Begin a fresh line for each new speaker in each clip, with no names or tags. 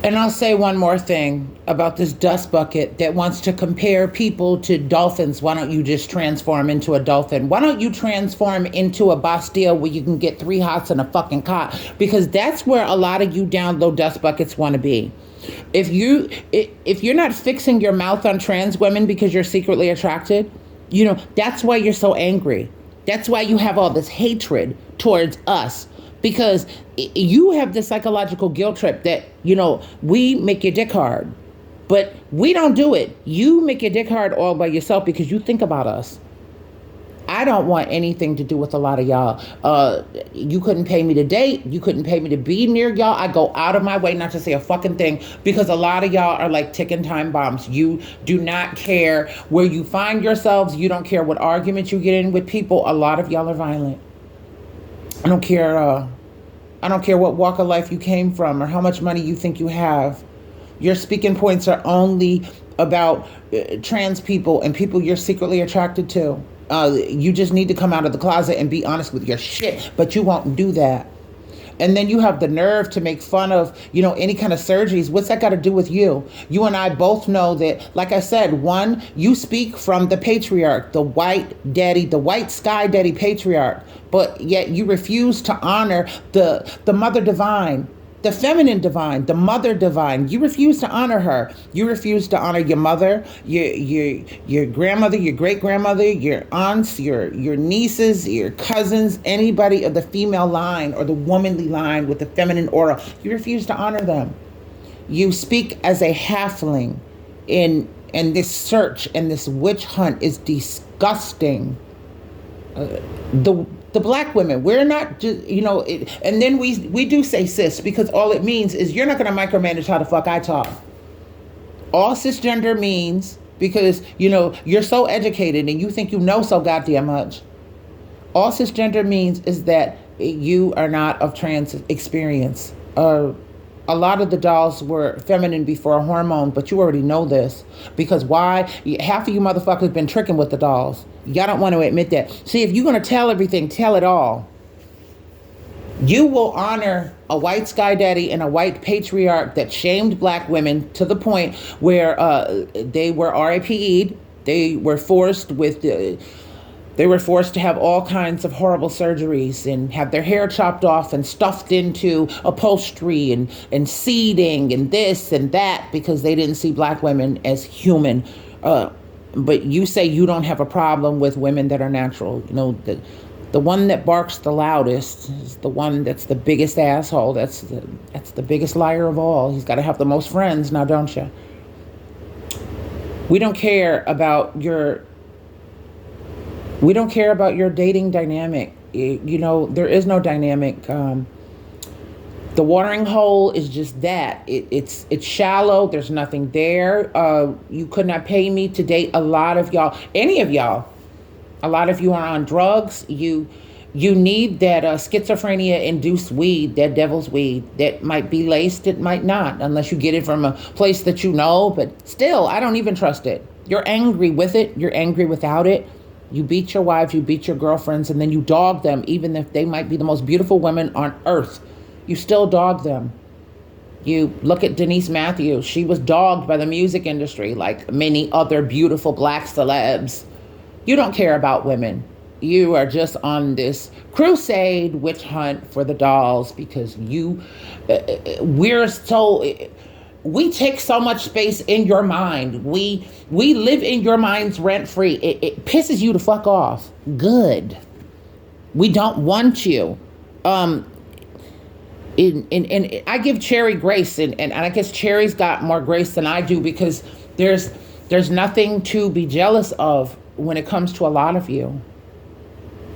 And I'll say one more thing about this dust bucket that wants to compare people to dolphins. Why don't you just transform into a dolphin? Why don't you transform into a Bastille where you can get three hots and a fucking cot? Because that's where a lot of you down low dust buckets want to be. If you're not fixing your mouth on trans women because you're secretly attracted, that's why you're so angry. That's why you have all this hatred towards us, because you have this psychological guilt trip that, we make your dick hard, but we don't do it. You make your dick hard all by yourself because you think about us. I don't want anything to do with a lot of y'all. You couldn't pay me to date. You couldn't pay me to be near y'all. I go out of my way not to say a fucking thing because a lot of y'all are like ticking time bombs. You do not care where you find yourselves. You don't care what arguments you get in with people. A lot of y'all are violent. I don't care. I don't care what walk of life you came from or how much money you think you have. Your speaking points are only about trans people and people you're secretly attracted to. You just need to come out of the closet and be honest with your shit, but you won't do that. And then you have the nerve to make fun of, any kind of surgeries. What's that got to do with you? You and I both know that, like I said, one, you speak from the patriarch, the white daddy, the white sky daddy patriarch, but yet you refuse to honor the mother divine, the feminine divine, the mother divine. You refuse to honor her. You refuse to honor your mother, your grandmother, your great grandmother, your aunts, your nieces, your cousins, anybody of the female line or the womanly line with the feminine aura. You refuse to honor them. You speak as a halfling, and this search and this witch hunt is disgusting. The black women, we're not just, and then we do say cis because all it means is you're not going to micromanage how the fuck I talk. All cisgender means, because, you're so educated and you think you know so goddamn much. All cisgender means is that you are not of trans experience. A lot of the dolls were feminine before a hormone, but you already know this. Because why? Half of you motherfuckers been tricking with the dolls. Y'all don't want to admit that. See, if you're going to tell everything, tell it all. You will honor a white sky daddy and a white patriarch that shamed black women to the point where they were RIPE'd. They were forced to have all kinds of horrible surgeries and have their hair chopped off and stuffed into upholstery and seeding and this and that because they didn't see black women as human. But you say you don't have a problem with women that are natural. The one that barks the loudest is the one that's the biggest asshole. That's the biggest liar of all. He's got to have the most friends now, don't you? We don't care about your dating dynamic. There is no dynamic. The watering hole is just that. It's shallow. There's nothing there. You could not pay me to date a lot of y'all. Any of y'all. A lot of you are on drugs. You need that schizophrenia-induced weed, that devil's weed, that might be laced, it might not, unless you get it from a place that you know. But still, I don't even trust it. You're angry with it. You're angry without it. You beat your wives, you beat your girlfriends, and then you dog them, even if they might be the most beautiful women on earth. You still dog them. You look at Denise Matthews. She was dogged by the music industry like many other beautiful black celebs. You don't care about women. You are just on this crusade witch hunt for the dolls because we take so much space in your mind. We live in your minds rent free. It pisses you to fuck off. Good. We don't want you. And I give Cherry grace, and I guess Cherry's got more grace than I do because there's nothing to be jealous of when it comes to a lot of you.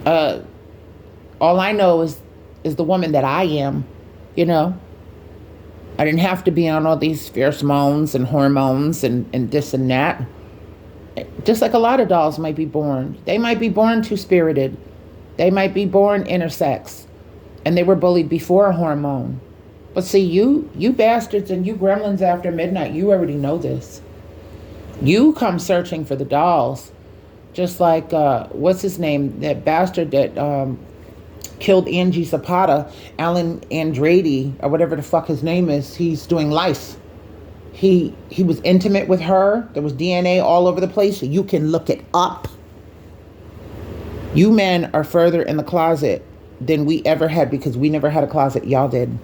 All I know is the woman that I am, I didn't have to be on all these fierce moans and hormones and this and that. Just like a lot of dolls might be born. They might be born two-spirited. They might be born intersex. And they were bullied before a hormone. But see, you bastards and you gremlins after midnight, you already know this. You come searching for the dolls. Just like, what's his name? That bastard that killed Angie Zapata, Alan Andrade, or whatever the fuck his name is. He's doing life. He was intimate with her. There was DNA all over the place. You can look it up. You men are further in the closet than we ever had because we never had a closet. Y'all did.